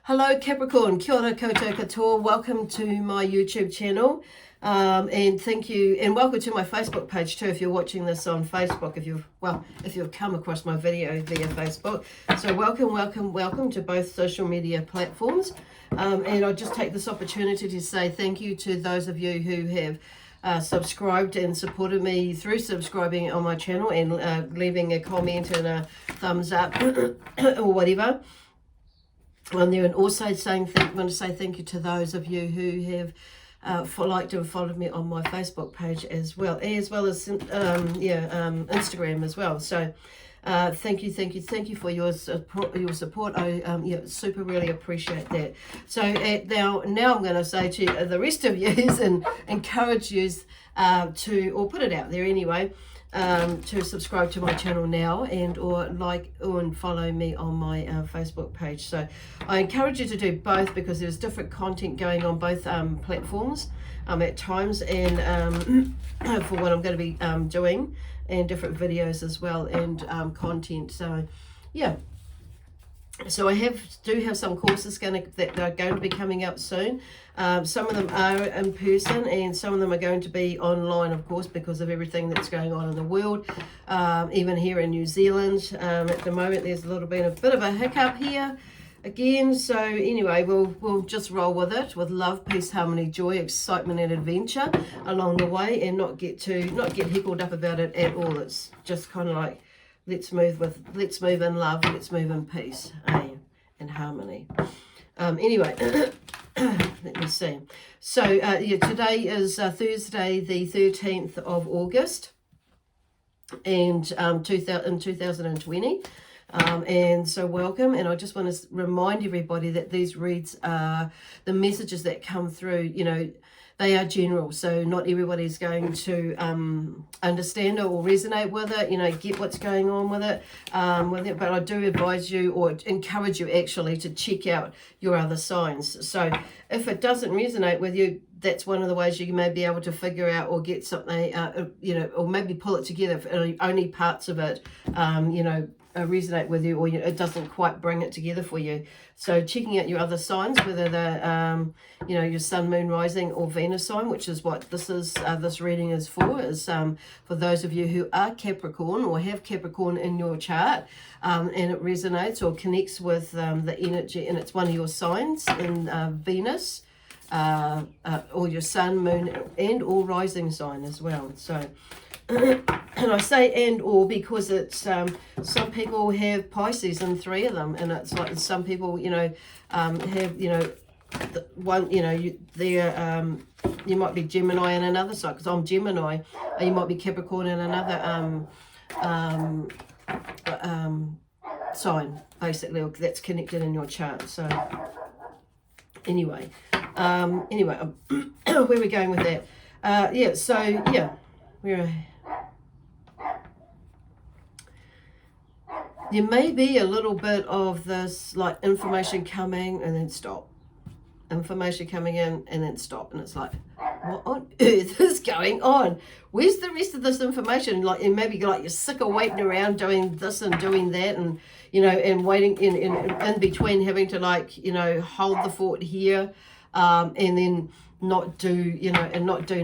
Hello Capricorn, kia ora koutou katoa. Welcome to my YouTube channel, and thank you, and welcome to my Facebook page too. If you're watching this on Facebook, if you've come across my video via Facebook, so welcome to both social media platforms. And I'll just take this opportunity to say thank you to those of you who have subscribed and supported me through subscribing on my channel and leaving a comment and a thumbs up or whatever on there, and also want to say thank you to those of you who have liked and followed me on my Facebook page as well as Instagram as well. So thank you for your support. I super really appreciate that. So now I'm going to say to the rest of you and encourage you or put it out there anyway, to subscribe to my channel now or follow me on my Facebook page. So I encourage you to do both because there's different content going on both platforms at times, and for what I'm going to be doing, and different videos as well, and content. So yeah, so I do have some courses that are going to be coming up soon. Some of them are in person and some of them are going to be online, of course, because of everything that's going on in the world. Even here in New Zealand, at the moment, there's a bit of a hiccup here again. So anyway, we'll just roll with it, with love, peace, harmony, joy, excitement, and adventure along the way, and not get heckled up about it at all. It's just kind of like, let's move in love, let's move in peace, and harmony. Anyway, let me see. So today is Thursday, the 13th of August, and 2020. And so welcome, and I just want to remind everybody that these reads are the messages that come through, they are general, so not everybody's going to understand it or resonate with it, get what's going on with it, but I do advise you, or encourage you actually, to check out your other signs. So if it doesn't resonate with you, that's one of the ways you may be able to figure out or get something, or maybe pull it together if only parts of it, resonate with you, or it doesn't quite bring it together for you. So checking out your other signs, whether they're your sun, moon, rising, or Venus sign, which is what this reading is for those of you who are Capricorn or have Capricorn in your chart, and it resonates or connects with the energy, and it's one of your signs in Venus, or your sun, moon, and or rising sign as well. So and I say and or because it's some people have Pisces in 3 of them, and it's like some people have one, you might be Gemini in another side, because I'm Gemini, and you might be Capricorn in another sign, basically, or that's connected in your chart. So anyway, where are we going with that? There may be a little bit of this, like, information coming and then stop. Information coming in and then stop. And it's like, what on earth is going on? Where's the rest of this information? Like, and maybe like you're sick of waiting around doing this and doing that, and and waiting in between, having to hold the fort here, and then not do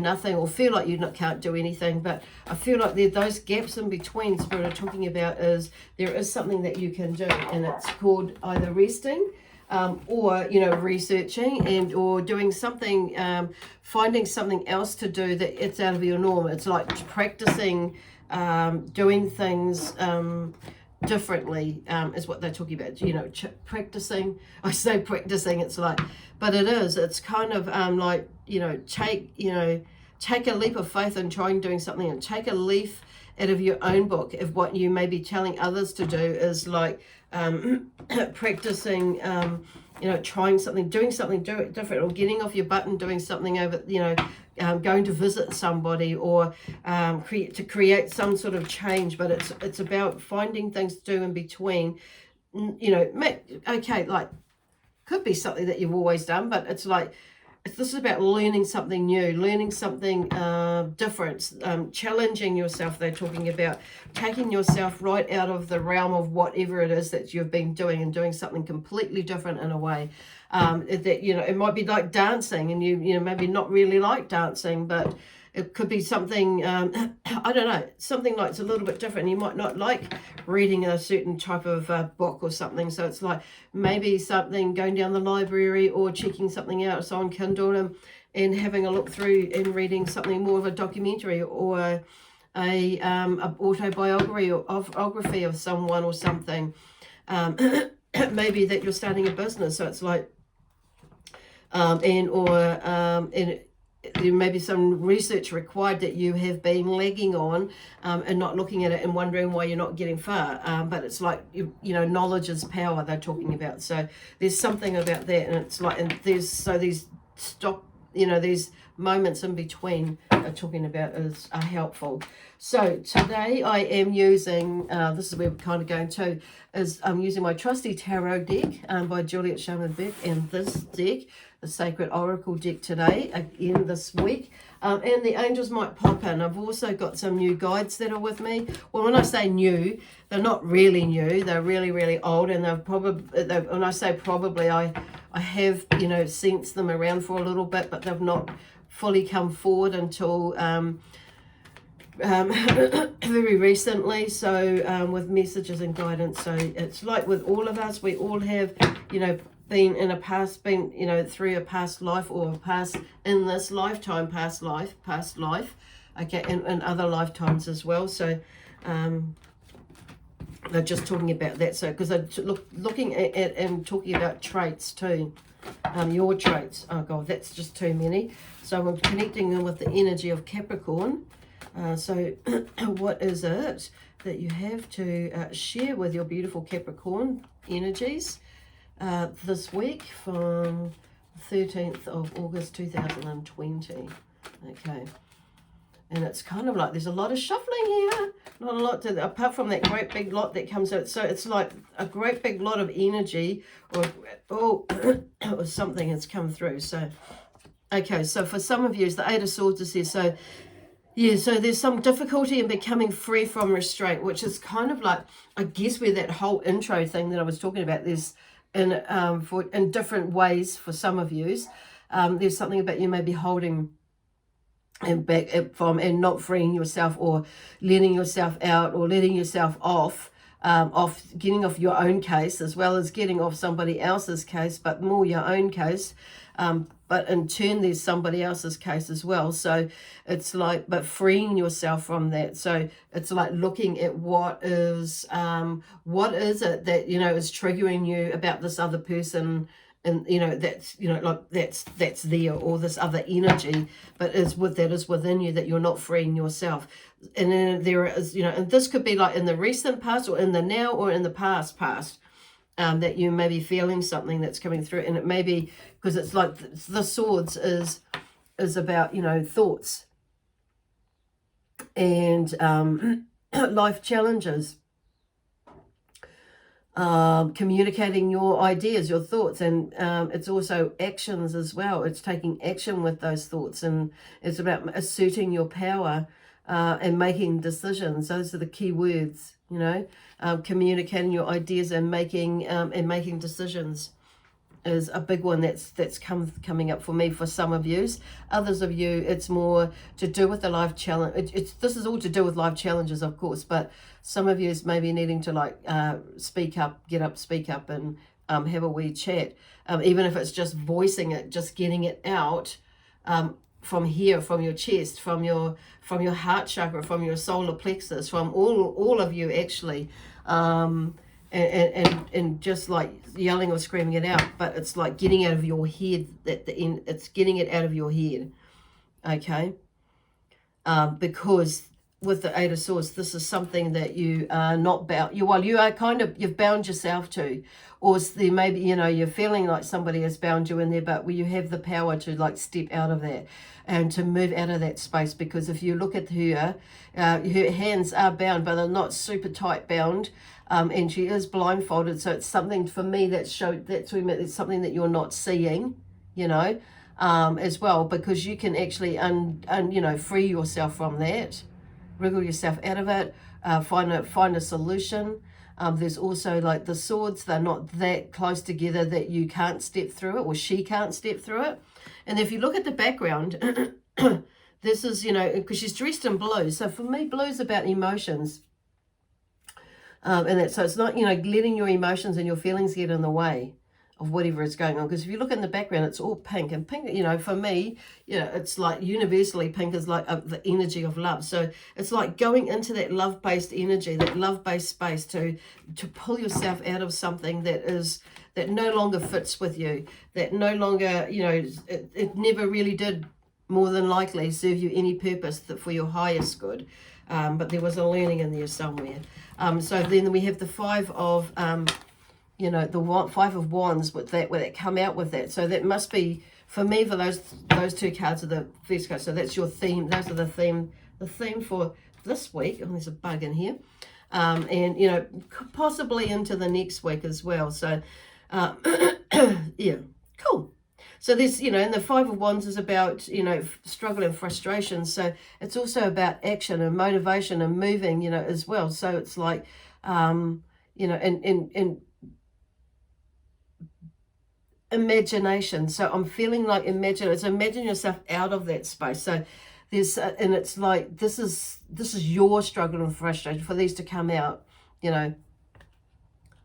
nothing, or feel like you can't do anything. But I feel like those gaps in between Spirit are talking about is there is something that you can do, and it's called either resting, or researching, and or doing something, finding something else to do that it's out of your norm. It's like practicing doing things differently, is what they're talking about. Practicing. I say practicing, it's like, but it's kind of take a leap of faith and trying doing something, and take a leaf out of your own book of what you may be telling others to do, is like practicing, trying something, doing something different, or getting off your butt and doing something over, going to visit somebody, or create some sort of change. But it's about finding things to do in between, okay, like, could be something that you've always done, but it's like this is about learning something new, learning something different, challenging yourself. They're talking about taking yourself right out of the realm of whatever it is that you've been doing and doing something completely different in a way. That, you know, it might be like dancing, and you know, maybe not really like dancing, but it could be something, I don't know, something like it's a little bit different. You might not like reading a certain type of book or something. So it's like maybe something going down the library or checking something out on Kindle and having a look through and reading something more of a documentary or a autobiography of someone or something. Maybe that you're starting a business. So it's like, there may be some research required that you have been lagging on and not looking at it and wondering why you're not getting far. But it's like, you know, knowledge is power they're talking about. So there's something about that. And it's like, and these moments in between are talking about are helpful. So today I am using, this is where we're kind of going to, is I'm using my trusty tarot deck by Juliet Sherman-Beck, and this deck, the Sacred Oracle deck today, again this week. And the angels might pop in. I've also got some new guides that are with me. Well, when I say new, they're not really new. They're really, really old. And they've probably, when I say probably, I have, you know, sensed them around for a little bit, but they've not fully come forward until very recently. So with messages and guidance. So it's like with all of us, we all have, you know, been in a past, been, you know, through a past life or a past in this lifetime, past life, okay, and other lifetimes as well. So they're just talking about that. So because they're looking at and talking about traits too, your traits. Oh God, that's just too many. So I'm connecting them with the energy of Capricorn. So what is it that you have to share with your beautiful Capricorn energies this week from 13th of August 2020? Okay. And it's kind of like there's a lot of shuffling here. Not a lot to, apart from that great big lot that comes out. So it's like a great big lot of energy or something has come through. So, okay, so for some of you, the Eight of Swords is here. So, yeah, so there's some difficulty in becoming free from restraint, which is kind of like, I guess, where that whole intro thing that I was talking about, there's in different ways for some of you. There's something about you maybe holding and back from and not freeing yourself or letting yourself out or letting yourself off getting off your own case as well as getting off somebody else's case, but more your own case. But in turn, there's somebody else's case as well. So it's like, but freeing yourself from that. So it's like looking at what is it that, you know, is triggering you about this other person, and, you know, that's, you know, like that's there, or this other energy, but is within you that you're not freeing yourself. And then there is, you know, and this could be like in the recent past or in the now or in the past, that you may be feeling something that's coming through. And it may be because it's like the swords is about, you know, thoughts and life challenges, communicating your ideas, your thoughts, and it's also actions as well. It's taking action with those thoughts, and it's about asserting your power and making decisions. Those are the key words, you know. Communicating your ideas and making decisions is a big one that's coming up for me for some of you. Others of you, it's more to do with the life challenge. This is all to do with life challenges, of course, but some of you is maybe needing to like speak up, speak up and have a wee chat. Even if it's just voicing it, just getting it out from here, from your chest, from your heart chakra, from your solar plexus, from all of you actually. And just like yelling or screaming it out, but it's like getting out of your head. At the end, it's getting it out of your head, okay? Because with the Eight of Swords, this is something that you are not bound. You are kind of, you've bound yourself to, or there maybe, you know, you're feeling like somebody has bound you in there, but where you have the power to like step out of that and to move out of that space. Because if you look at her hands are bound, but they're not super tight bound. And she is blindfolded, so it's something for me it's something that you're not seeing, you know. as well, because you can actually you know, free yourself from that, wriggle yourself out of it, find a solution. There's also like the swords, they're not that close together that you can't step through it, or she can't step through it. And if you look at the background, this is, you know, because she's dressed in blue. So for me, blue's about emotions. And that, so it's not, you know, letting your emotions and your feelings get in the way of whatever is going on. Because if you look in the background, it's all pink. And pink, you know, for me, you know, it's like universally pink is like the energy of love. So it's like going into that love-based energy, that love-based space to pull yourself out of something that no longer fits with you, that no longer, you know, it never really did more than likely serve you any purpose for your highest good. But there was a learning in there somewhere. So then we have the five of, you know, the Five of Wands with that, where they come out with that. So that must be, for me, for those two cards are the first cards. So that's your theme. Those are the theme for this week. Oh, there's a bug in here. And, you know, possibly into the next week as well. So, yeah, cool. So there's, you know, and the Five of Wands is about, you know, struggle and frustration. So it's also about action and motivation and moving, you know, as well. So it's like, you know, and imagination. So I'm feeling like imagine yourself out of that space. So there's, and it's like, this is your struggle and frustration. For these to come out, you know,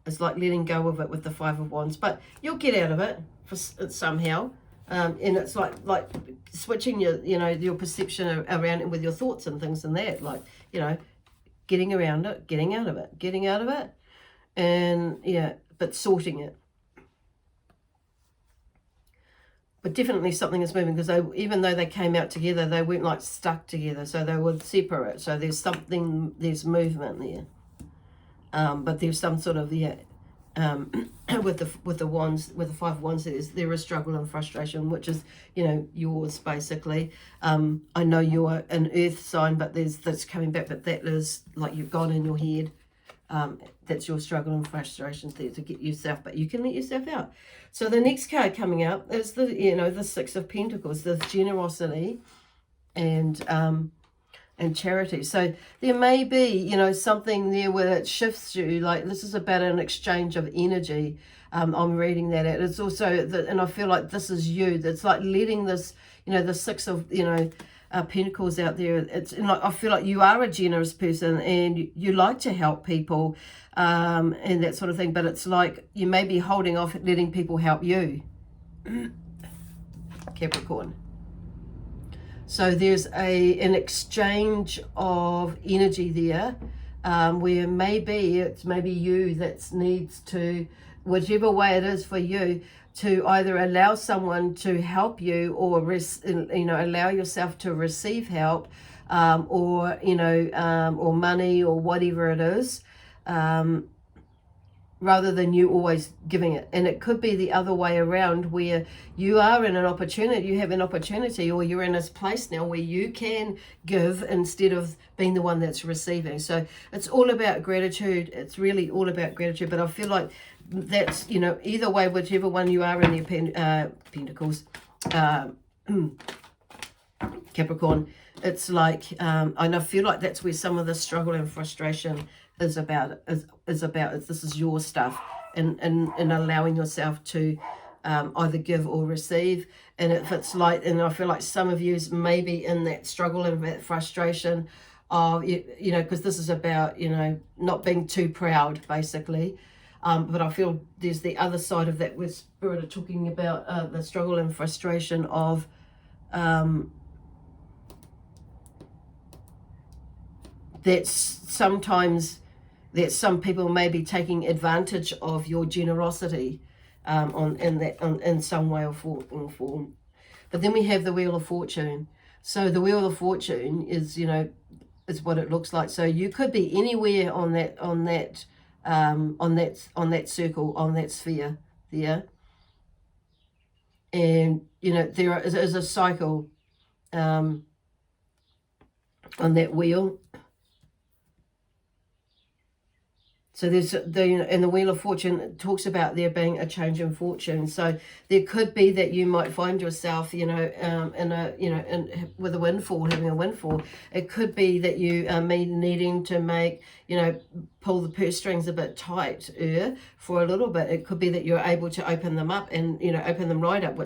it's like letting go of it with the Five of Wands, but you'll get out of it somehow. And it's like switching your perception around it with your thoughts and things and that, like, you know, getting around it, getting out of it, and yeah, but sorting it. But definitely something is moving, because even though they came out together, they weren't like stuck together, so they were separate. So there's movement there. But there's some sort of, yeah, with the wands, with the Five of Wands, there is struggle and frustration, which is, you know, yours basically. I know you're an earth sign, but that's coming back, but that is like you've gone in your head. That's your struggle and frustration there to get yourself, but you can let yourself out. So the next card coming out is the Six of Pentacles, the generosity and charity. So there may be, you know, something there where it shifts you, like this is about an exchange of energy. I'm reading that out. It's also, and I feel like this is you. That's like letting this, you know, the Six of, you know, Pentacles out there. It's like, I feel like you are a generous person and you like to help people and that sort of thing. But it's like you may be holding off letting people help you, Capricorn. So there's an exchange of energy there, where it's maybe you that needs to, whichever way it is for you, to either allow someone to help you, or you know, allow yourself to receive help, or, you know, or money or whatever it is, rather than you always giving it. And it could be the other way around, where you are in an opportunity, you have an opportunity, or you're in this place now where you can give instead of being the one that's receiving. So it's all about gratitude. It's really all about gratitude. But I feel like that's, you know, either way, whichever one you are in your Pentacles, Capricorn, it's like, and I feel like that's where some of the struggle and frustration is about. This is your stuff, and allowing yourself to either give or receive. And if it's like, and I feel like some of you may be in that struggle and that frustration of, you know, because this is about, you know, not being too proud, basically. But I feel there's the other side of that, where Spirit are talking about the struggle and frustration of that some people may be taking advantage of your generosity in some way or form. But then we have the Wheel of Fortune. So the Wheel of Fortune is, you know, is what it looks like. So you could be anywhere on that circle, on that sphere there. And, you know, there is a cycle on that wheel. So there's and the Wheel of Fortune talks about there being a change in fortune. So there could be that you might find yourself, in with a windfall, having a windfall. It could be that you needing to make, pull the purse strings a bit tighter for a little bit. It could be that you're able to open them up and, open them right up,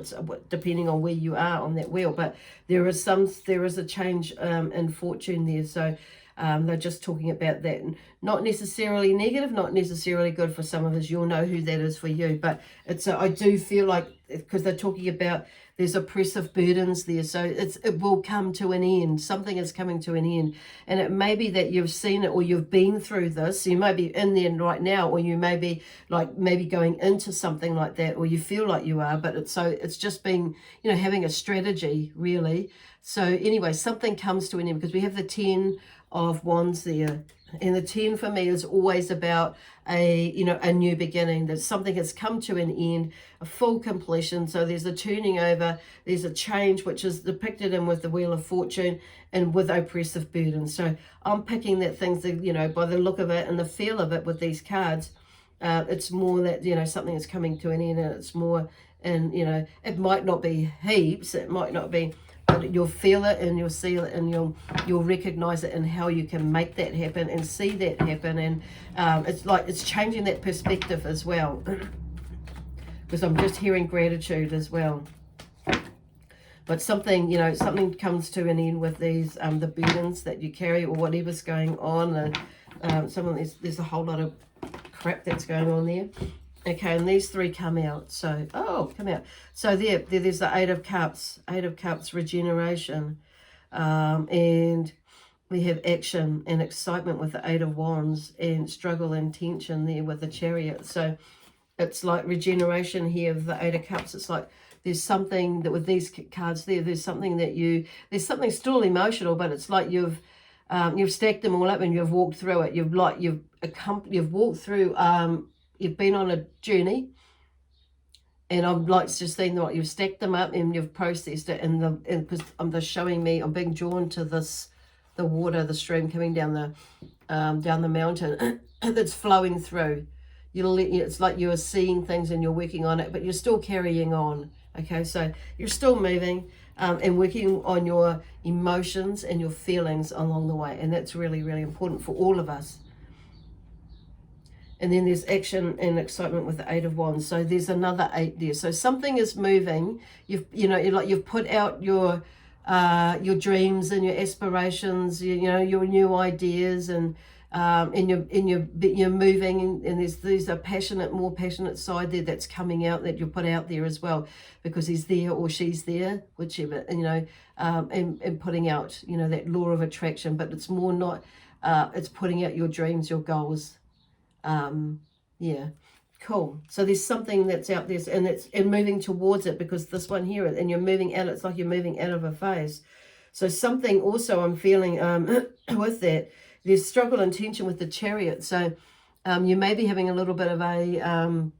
depending on where you are on that wheel. But there is a change in fortune there. So they're just talking about that. Not necessarily negative, not necessarily good for some of us. You'll know who that is for you. But I do feel like, because they're talking about there's oppressive burdens there. So it will come to an end. Something is coming to an end. And it may be that you've seen it or you've been through this. You may be in there right now, or you may be maybe going into something like that, or you feel like you are. But it's just being, having a strategy, really. So anyway, something comes to an end, because we have the 10 of Wands there, and the 10 for me is always about a new beginning. That something has come to an end, a full completion. So there's a turning over, there's a change, which is depicted in with the Wheel of Fortune and with oppressive burden. So I'm picking that things that, by the look of it and the feel of it with these cards, it's more that something is coming to an end, and it's more, and it might not be heaps, it might not be, but you'll feel it and you'll see it, and you'll recognize it, and how you can make that happen and see that happen. And it's changing that perspective as well, because I'm just hearing gratitude as well. But something comes to an end with these the burdens that you carry, or whatever's going on. And there's a whole lot of crap that's going on there. Okay, and these three come out. So, come out. So there's the Eight of Cups. Eight of Cups, regeneration. And we have action and excitement with the Eight of Wands, and struggle and tension there with the Chariot. So it's like regeneration here with the Eight of Cups. It's like there's something that with these cards there's something there's something still emotional, but it's like you've stacked them all up and you've walked through it. You've walked through, you've been on a journey, and I'm just seeing that you've stacked them up and you've processed it, and because they're showing me, I'm being drawn to the water, the stream coming down the mountain that's flowing through. It's like you are seeing things and you're working on it, but you're still carrying on. Okay, so you're still moving and working on your emotions and your feelings along the way, and that's really, really important for all of us. And then there's action and excitement with the Eight of Wands. So there's another 8 there. So something is moving. You've put out your dreams and your aspirations, your new ideas, and you're moving, and there's a more passionate side there that's coming out, that you put out there as well, because he's there or she's there, whichever, and putting out, that law of attraction. But it's more not, it's putting out your dreams, your goals. Yeah, cool. So there's something that's out there, and moving towards it, because this one here, and you're moving out, it's like you're moving out of a phase. So something also I'm feeling with that, there's struggle and tension with the Chariot. So you may be having a little bit of a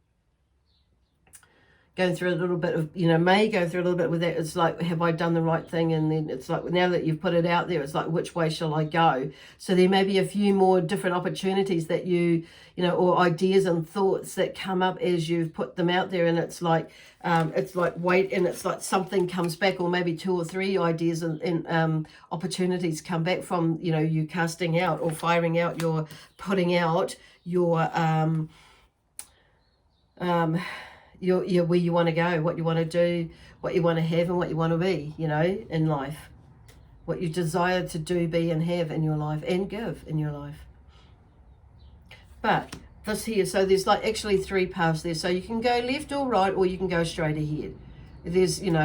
going through a little bit of, may go through a little bit with that. It's like, have I done the right thing? And then it's like, now that you've put it out there, it's like, which way shall I go? So there may be a few more different opportunities that or ideas and thoughts that come up as you've put them out there. And it's like wait, and it's like something comes back, or maybe 2 or 3 ideas and opportunities come back from, you casting out or firing out, your putting out your, where you want to go, what you want to do, what you want to have, and what you want to be, in life. What you desire to do, be, and have in your life, and give in your life. But this here, so there's actually 3 paths there. So you can go left or right, or you can go straight ahead. There's, and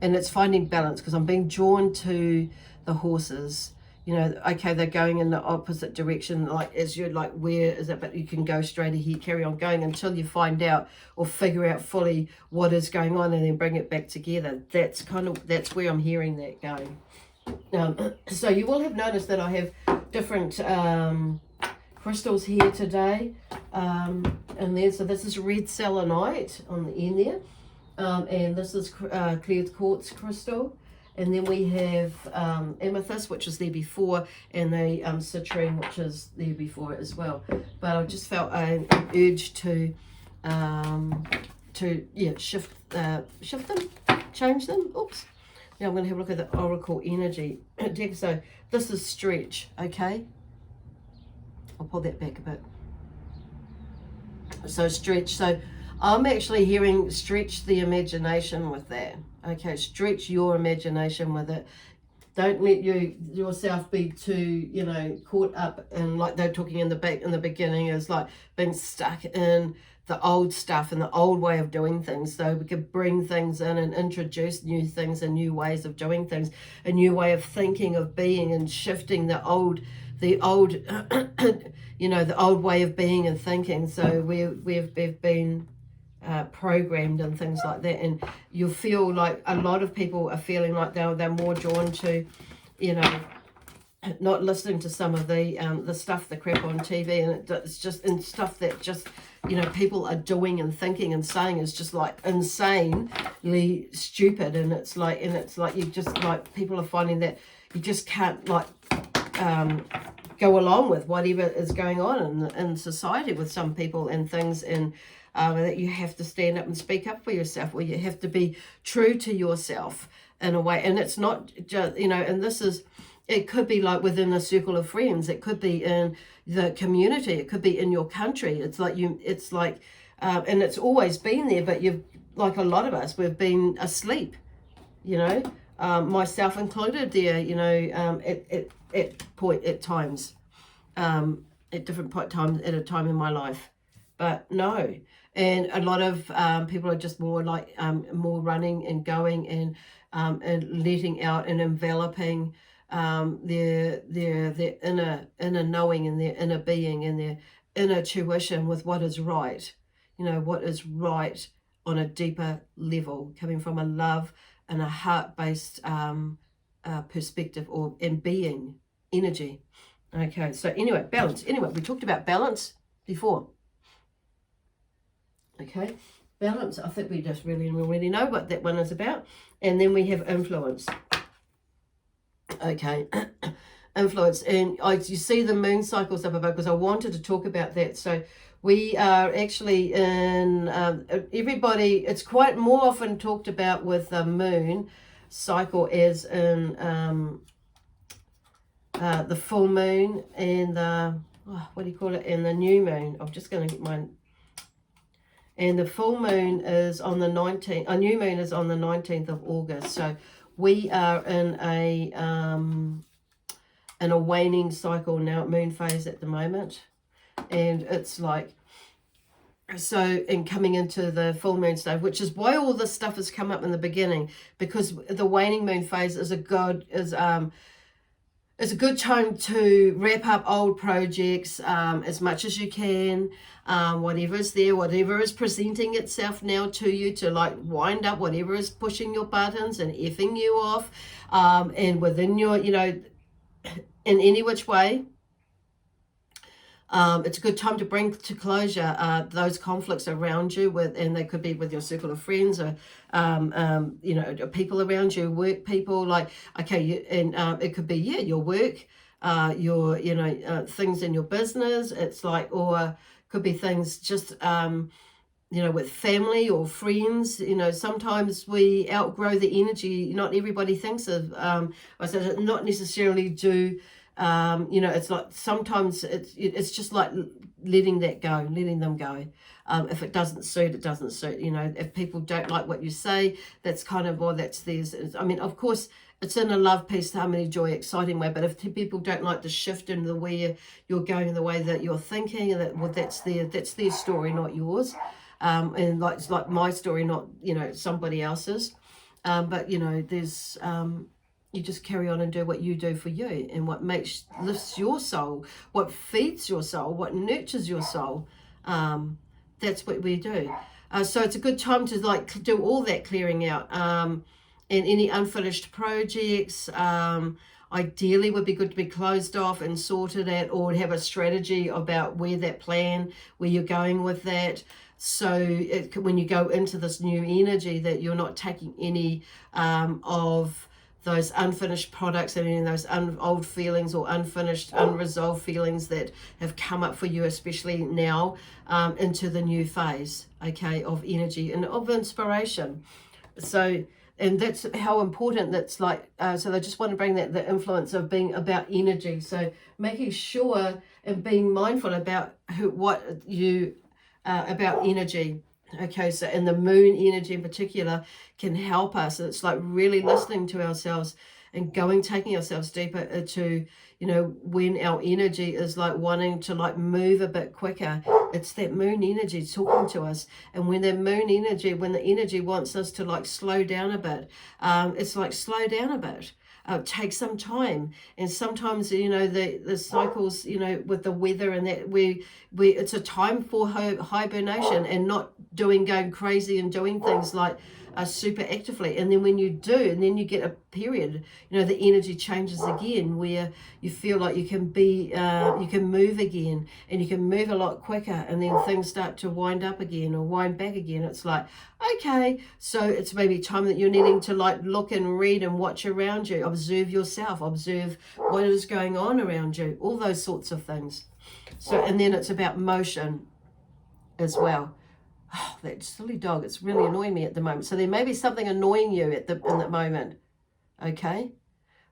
it's finding balance, because I'm being drawn to the horses. Okay, they're going in the opposite direction, as you're where is it? But you can go straight ahead, carry on going until you find out or figure out fully what is going on, and then bring it back together. That's where I'm hearing that going. So you will have noticed that I have different crystals here today, and there. So this is red selenite on the end there, and this is clear quartz crystal. And then we have amethyst, which was there before, and the citrine, which is there before as well. But I just felt an urge to shift them, change them. Oops. Now I'm going to have a look at the Oracle energy deck. So this is stretch, okay? I'll pull that back a bit. So stretch. So I'm actually hearing stretch the imagination with that. Okay, stretch your imagination with it. Don't let yourself be too, caught up in, like they're talking in the beginning, is like being stuck in the old stuff and the old way of doing things. So we could bring things in and introduce new things and new ways of doing things, a new way of thinking, of being, and shifting the old the old way of being and thinking. So we've been programmed and things like that, and you'll feel like a lot of people are feeling like they're more drawn to, not listening to some of the stuff, the crap on TV, and it's just and stuff that just people are doing and thinking and saying is just like insanely stupid, and it's like you just like people are finding that you just can't like go along with whatever is going on in society with some people and things, and that you have to stand up and speak up for yourself, or you have to be true to yourself in a way. And it's not just, and this is, it could be like within a circle of friends, it could be in the community, it could be in your country. It's like and it's always been there, but you've, like a lot of us, we've been asleep, myself included there, at times, at different times at a time in my life. But no, and a lot of people are just more like more running and going and letting out and enveloping their inner knowing and their inner being and their inner tuition with what is right, what is right on a deeper level, coming from a love and a heart-based perspective and being energy. Okay, so anyway, balance. Anyway, we talked about balance before. Okay, balance. I think we just really know what that one is about. And then we have influence. Okay, influence. And you see the moon cycles up above because I wanted to talk about that. So we are actually in, everybody, it's quite more often talked about with the moon cycle as in the full moon and the, what do you call it, and the new moon. I'm just going to get mine. And the full moon is on the 19th, a new moon is on the 19th of August. So we are in a waning cycle now, moon phase at the moment. And it's like, so, and coming into the full moon stage, which is why all this stuff has come up in the beginning, because the waning moon phase is a good time to wrap up old projects as much as you can, whatever is there, whatever is presenting itself now to you, to like wind up whatever is pushing your buttons and effing you off, and within your, in any which way. It's a good time to bring to closure those conflicts around you, and they could be with your circle of friends or people around you, work people. Like, okay, it could be your work, your things in your business. It's like, or could be things just with family or friends. Sometimes we outgrow the energy. Not everybody thinks of. I said not necessarily do. It's like sometimes it's just like letting them go. If it doesn't suit, it doesn't suit. If people don't like what you say, that's kind of, well, that's theirs. I mean, of course, it's in a love, peace, harmony, joy, exciting way. But if people don't like the shift in the way you're going, in the way that you're thinking, that's their story, not yours. And like it's like my story, not somebody else's. But there's. You just carry on and do what you do for you, and what lifts your soul, what feeds your soul, what nurtures your soul. That's what we do. So it's a good time to like do all that clearing out, and any unfinished projects. Ideally, would be good to be closed off and sorted out, or have a strategy about where you're going with that. So when you go into this new energy, that you're not taking any of those unfinished products and those old feelings or unfinished, unresolved feelings that have come up for you, especially now, into the new phase, okay, of energy and of inspiration. So, and that's how important that's like, so I just want to bring that, the influence of being about energy. So making sure and being mindful about what you, about energy. Okay, so and the moon energy in particular can help us. It's like really listening to ourselves and taking ourselves deeper into, when our energy is like wanting to like move a bit quicker. It's that moon energy talking to us. And when the energy wants us to like slow down a bit, it's like slow down a bit. Take some time, and sometimes the cycles with the weather and that we it's a time for hibernation and not going crazy and doing things like super actively. And then when you do, and then you get a period, the energy changes again, where you feel like you can move again, and you can move a lot quicker, and then things start to wind up again or wind back again. It's like, okay, so it's maybe time that you're needing to like look and read and watch around you, observe yourself, observe what is going on around you, all those sorts of things. So, and then it's about motion as well. Oh, that silly dog, it's really annoying me at the moment. So there may be something annoying you in that moment, okay?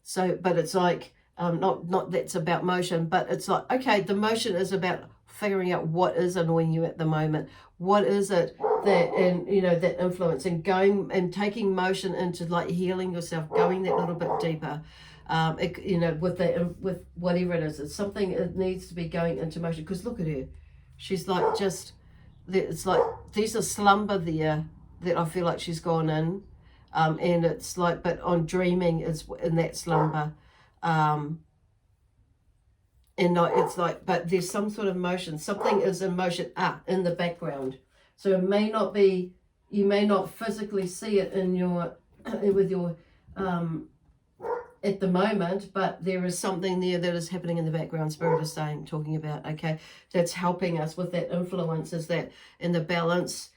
So, but it's like, not that's about motion, but it's like, okay, the motion is about figuring out what is annoying you at the moment. What is it that, and that influence, and going and taking motion into like healing yourself, going that little bit deeper. With whatever it is, it's something that needs to be going into motion. Because look at her, she's like it's like there's a slumber there that I feel like she's gone in, and it's like, but on dreaming is in that slumber, and it's like, but there's some sort of motion, something is in motion in the background. So it may not be, you may not physically see it in your with your at the moment, but there is something there that is happening in the background. Spirit is talking about, okay, that's helping us with that influence, is that in the balance,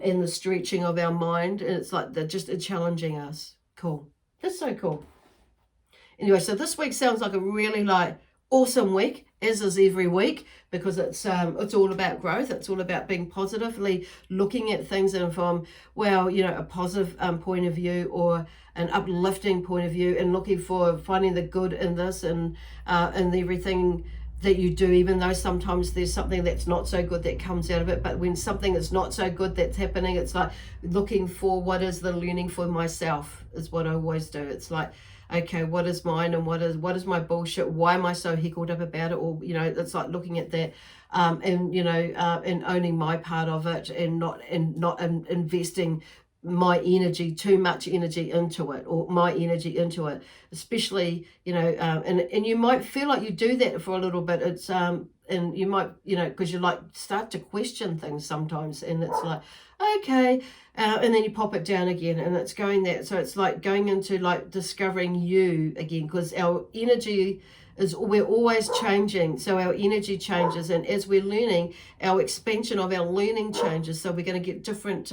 in the stretching of our mind. And it's like they're just challenging us. Cool. That's so cool. Anyway, so this week sounds like a really like awesome week, as is every week, because it's all about growth. It's all about being positively looking at things and from, a positive point of view, or an uplifting point of view, and finding the good in this and everything that you do, even though sometimes there's something that's not so good that comes out of it. But when something is not so good that's happening, it's like looking for what is the learning for myself, is what I always do. It's like, okay, what is mine, and what is my bullshit? Why am I so heckled up about it? Or, it's like looking at that, and owning my part of it, and not investing my energy, too much energy into it, or my energy into it, especially, and you might feel like you do that for a little bit. It's, and you might, because you like start to question things sometimes, and it's like, okay, and then you pop it down again, and it's going that. So it's like going into like discovering you again, because our energy we're always changing, so our energy changes, and as we're learning, our expansion of our learning changes. So we're going to get different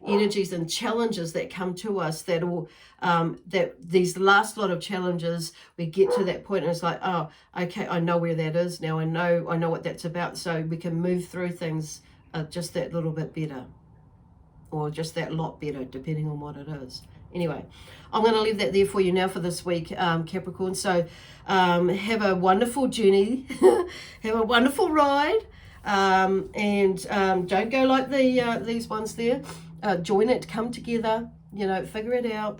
energies and challenges that come to us, that will that these last lot of challenges, we get to that point and it's like, oh, okay, I know where that is now. I know what that's about, so we can move through things just that little bit better, or just that lot better, depending on what it is. Anyway, I'm going to leave that there for you now for this week, Capricorn. So have a wonderful journey, have a wonderful ride, and don't go like these ones there. Join it, come together, figure it out.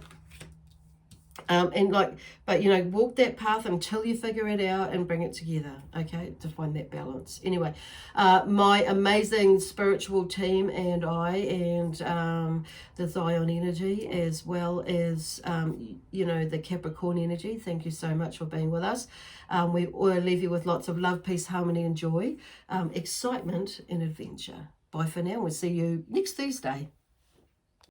But walk that path until you figure it out and bring it together, okay, to find that balance. Anyway, my amazing spiritual team and I, and the Zion energy, as well as the Capricorn energy, thank you so much for being with us. We will leave you with lots of love, peace, harmony and joy, excitement and adventure. Bye for now. We'll see you next Thursday.